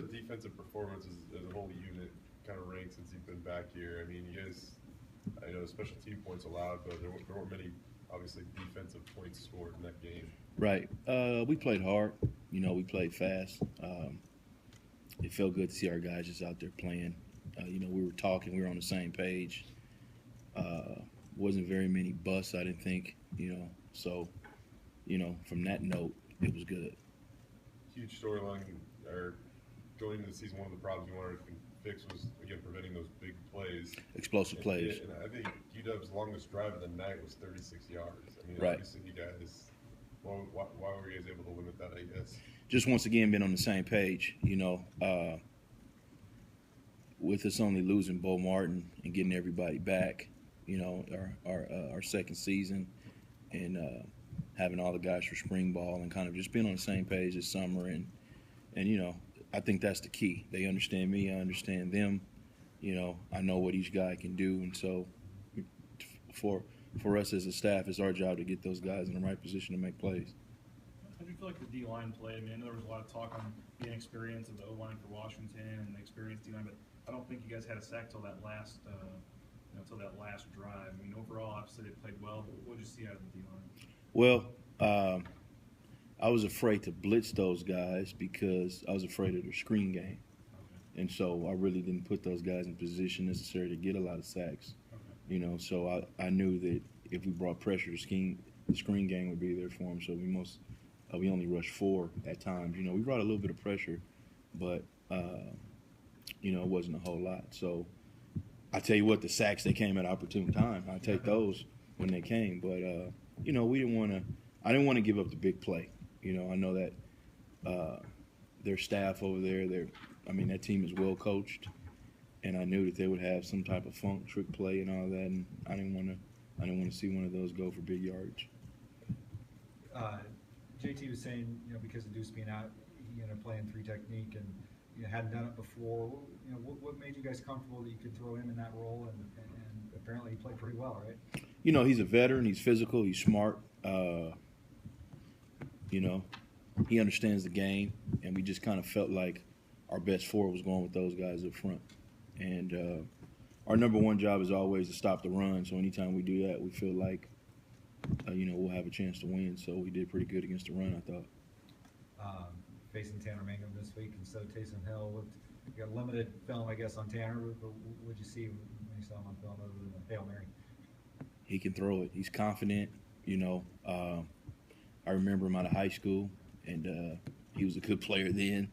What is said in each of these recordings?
defensive performance as a whole unit kind of ranked since you've been back here? I mean, you guys, I know special team points allowed, but there weren't many, obviously, defensive points scored in that game. Right. We played hard. We played fast. It felt good to see our guys just out there playing. We were talking. We were on the same page. Wasn't very many busts, I didn't think. So, from that note, it was good. Huge storyline, or going into the season, one of the problems we wanted to fix was, again, preventing those big plays. Explosive plays. And I think UW's longest drive of the night was 36 yards. I mean, right. Obviously you guys, why were you guys able to limit that, I guess? Just once again being on the same page, with us only losing Bo Martin and getting everybody back, our second season, and having all the guys for spring ball and kind of just being on the same page this summer. And I think that's the key. They understand me. I understand them. I know what each guy can do. And so for us as a staff, it's our job to get those guys in the right position to make plays. How do you feel like the D-line played? I mean, I know there was a lot of talk on the inexperience of the O-line for Washington and the experienced D-line, but I don't think you guys had a sack till that last drive. I mean, overall, obviously they played well, but what did you see out of the D-line? Well, I was afraid to blitz those guys because I was afraid of their screen game. Okay. And so I really didn't put those guys in position necessary to get a lot of sacks. Okay. So I knew that if we brought pressure, the screen game would be there for them. So we only rushed 4 at times. We brought a little bit of pressure, but it wasn't a whole lot. So I tell you what, the sacks, they came at opportune time. I take those when they came, but we didn't want to. I didn't want to give up the big play. I know that their staff over there, that team is well coached, and I knew that they would have some type of funk, trick play, and all that. And I didn't want to see one of those go for big yardage. JT was saying, because of Deuce being out, playing 3 technique and hadn't done it before. What made you guys comfortable that you could throw him in that role? And apparently he played pretty well, right? He's a veteran. He's physical. He's smart. He understands the game, and we just kind of felt like our best 4 was going with those guys up front. And our number one job is always to stop the run. So anytime we do that, we feel like, we'll have a chance to win. So we did pretty good against the run, I thought. Facing Tanner Mangum this week instead of Taysom Hill. You got limited film, I guess, on Tanner. But what did you see when you saw him on film other than the Hail Mary? He can throw it. He's confident. I remember him out of high school, and he was a good player then,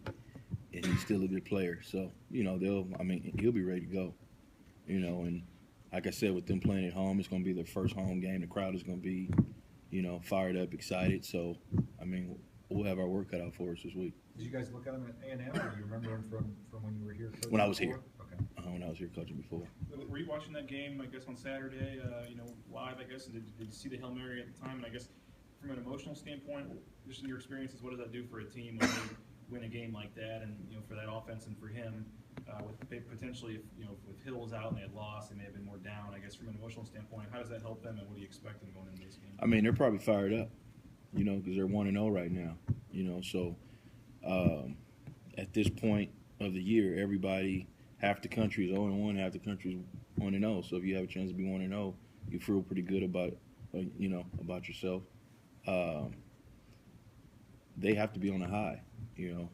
and he's still a good player. So, he'll be ready to go. And like I said, with them playing at home, it's going to be their first home game. The crowd is going to be, fired up, excited. So, we'll have our work cut out for us this week. Did you guys look at him at A&M, or do you remember him from when you were here coaching? When I was before? here. Okay. When I was here coaching before. Were you watching that game, I guess, on Saturday, live, I guess? And did you see the Hail Mary at the time? And I guess from an emotional standpoint, just in your experiences, what does that do for a team when they win a game like that? And, for that offense and for him, with potentially, if Hill was out and they had lost, they may have been more down. I guess from an emotional standpoint, how does that help them, and what do you expect them going into this game? They're probably fired up, because they're 1-0 right now. So at this point of the year, everybody, half the country is 0-1, half the country is 1-0. So if you have a chance to be 1-0, you feel pretty good about yourself. They have to be on a high, and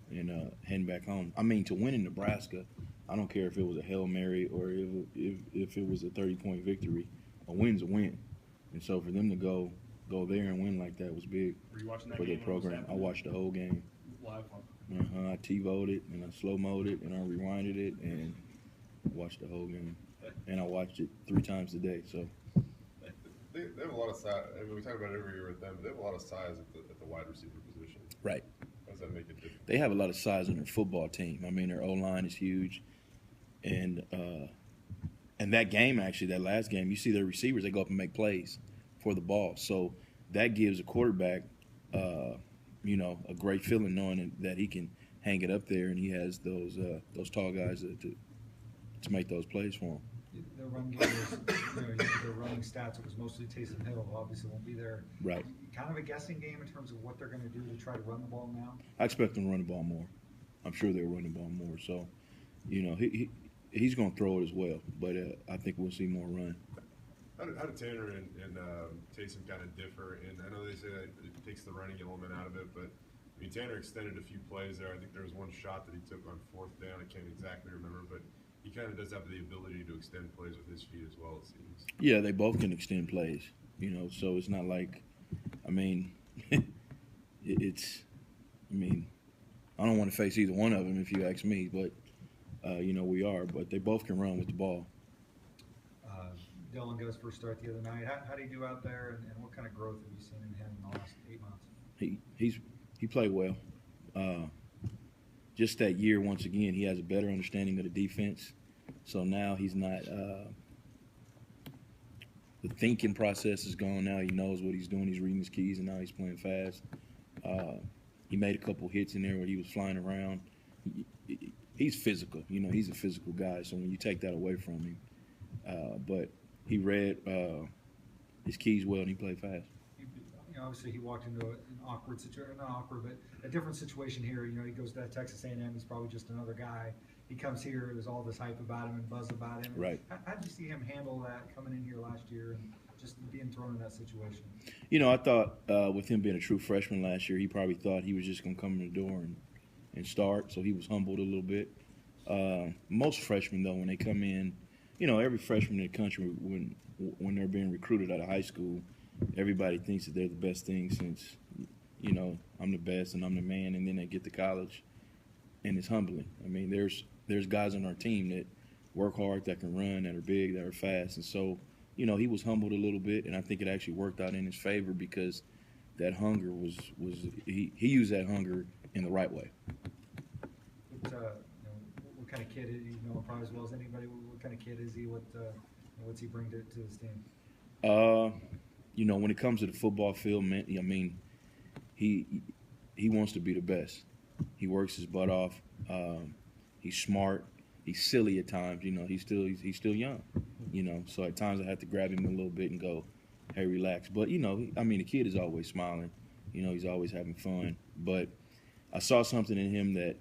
heading back home. To win in Nebraska, I don't care if it was a Hail Mary or if it was a 30-point victory. A win's a win. And so for them to go there and win like that was big. Were you watching that for their game program. I watched the whole game. Live? I TiVo'd it, and I slow-mo'd it, and I rewinded it, and watched the whole game. And I watched it 3 times a day. So they have a lot of size. We talk about it every year with them, but they have a lot of size at the wide receiver position. Right. How does that make it different? They have a lot of size on their football team. Their O-line is huge. And that game, actually, that last game, you see their receivers, they go up and make plays for the ball. So that gives a quarterback, a great feeling knowing that he can hang it up there, and he has those tall guys to make those plays for him. The run game was, their running stats, it was mostly Taysom Hill, obviously won't be there. Right. Kind of a guessing game in terms of what they're going to do to try to run the ball now? I expect them to run the ball more. I'm sure they'll run the ball more. So, he's going to throw it as well, but I think we'll see more run. How did Tanner and Taysom kind of differ? And I know they say that it takes the running element out of it, but I mean, Tanner extended a few plays there. I think there was one shot that he took on 4th down. I can't exactly remember, but he kind of does have the ability to extend plays with his feet as well, it seems. Yeah, they both can extend plays, so it's not like, I mean, I don't want to face either one of them if you ask me, but, we are. But they both can run with the ball. Dylan got his first start the other night. How did he do out there, and what kind of growth have you seen in him in the last 8 months? He played well. Just that year, once again, he has a better understanding of the defense. So now he's not the thinking process is gone now. He knows what he's doing. He's reading his keys, and now he's playing fast. He made a couple hits in there where he was flying around. He's physical. He's a physical guy. So when you take that away from him, but he read his keys well, and he played fast. Obviously he walked into an awkward situation, not awkward, but a different situation here. He goes to Texas A&M. He's probably just another guy. He comes here. There's all this hype about him and buzz about him. Right. How did you see him handle that coming in here last year and just being thrown in that situation? I thought with him being a true freshman last year, he probably thought he was just going to come in the door and start. So he was humbled a little bit. Most freshmen, though, when they come in, every freshman in the country, when they're being recruited out of high school, everybody thinks that they're the best thing since, I'm the best and I'm the man, and then they get to college, and it's humbling. I mean, there's guys on our team that work hard, that can run, that are big, that are fast, and so, he was humbled a little bit, and I think it actually worked out in his favor because that hunger was he used that hunger in the right way. What kind of kid is he? Him probably as well as anybody. What kind of kid is he? What's he bring to this team? When it comes to the football field, man, I mean, he wants to be the best. He works his butt off. He's smart. He's silly at times. He's still young. So at times I have to grab him a little bit and go, "Hey, relax." But the kid is always smiling. He's always having fun. But I saw something in him that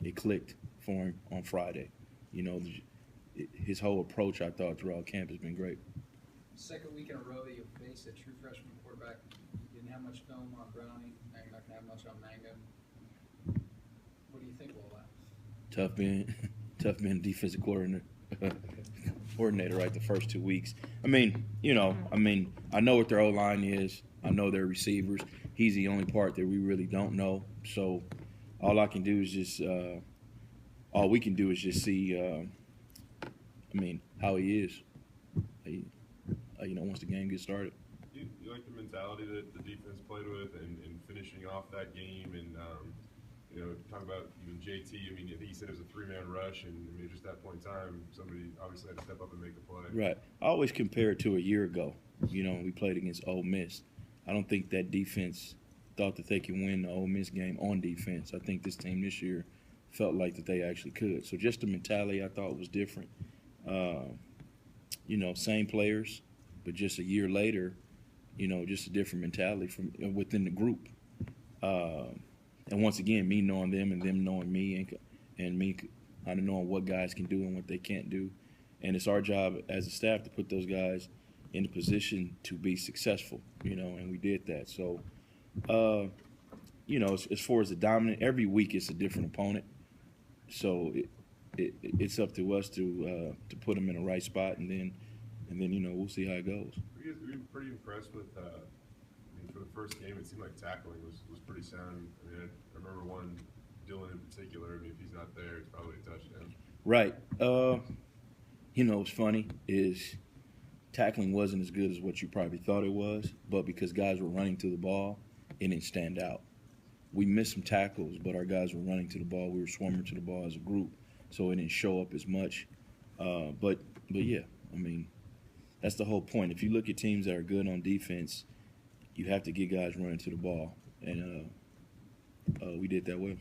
it clicked for him on Friday. His whole approach, I thought, throughout camp has been great. Second week in a row that you faced a true freshman quarterback. You didn't have much film on Browning. Now you're not going to have much on Mangum. What do you think of all that? Tough being defensive coordinator right the first 2 weeks. I know what their O-line is. I know their receivers. He's the only part that we really don't know. So all we can do is just see, how he is. Once the game gets started. You like the mentality that the defense played with and finishing off that game and, talk about even JT. I think he said it was a 3-man rush, and just that point in time, somebody obviously had to step up and make the play. Right. I always compare it to a year ago. When we played against Ole Miss. I don't think that defense thought that they could win the Ole Miss game on defense. I think this team this year felt like that they actually could. So just the mentality I thought was different. Same players, but just a year later, just a different mentality from within the group. And once again, me knowing them and them knowing me and me kind of knowing what guys can do and what they can't do. And it's our job as a staff to put those guys in a position to be successful, and we did that. So, as far as the dominant, every week it's a different opponent. So it's up to us to put them in the right spot, and then we'll see how it goes. Were you pretty impressed with? For the first game, it seemed like tackling was pretty sound. I remember one Dylan in particular. If he's not there, it's probably a touchdown. Right. What's funny is tackling wasn't as good as what you probably thought it was, but because guys were running to the ball, it didn't stand out. We missed some tackles, but our guys were running to the ball. We were swarming to the ball as a group, so it didn't show up as much. But yeah, that's the whole point. If you look at teams that are good on defense, you have to get guys running to the ball, and we did that well.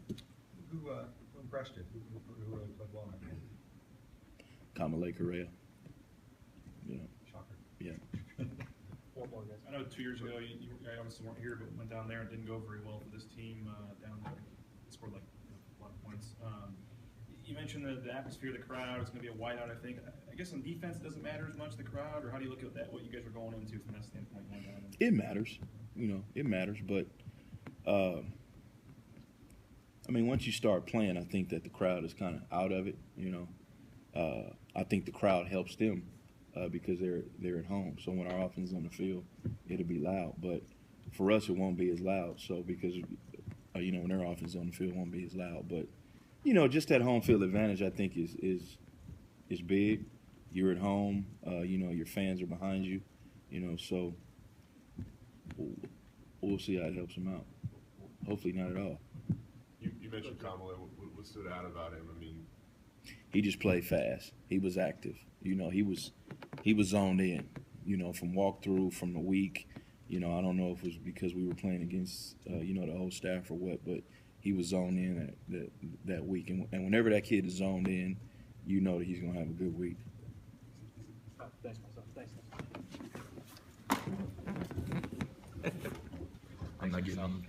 Who impressed you? Who really played well in that game? Kamalei Correa. Shocker. Yeah. One more, guys. I know 2 years ago you obviously weren't here, but went down there and didn't go very well for this team down there. scored like a lot of points. You mentioned the atmosphere, the crowd. It's going to be a whiteout, I think. I guess on defense, it doesn't matter as much the crowd, or how do you look at that? What you guys are going into from that standpoint? It matters, it matters. But I mean, once you start playing, I think that the crowd is kind of out of it. I think the crowd helps them because they're at home. So when our offense is on the field, it'll be loud. But for us, it won't be as loud. So because when their offense is on the field, it won't be as loud. But just that home field advantage, I think is big. You're at home. Your fans are behind you. So we'll see how it helps them out. Hopefully not at all. You mentioned Kamala. What stood out about him? I mean, he just played fast. He was active. He was zoned in. From walkthrough, from the week. I don't know if it was because we were playing against the whole staff or what, but he was zoned in that week. And whenever that kid is zoned in, you know that he's gonna have a good week. Thanks, Marcel. Thanks. I'm not getting on.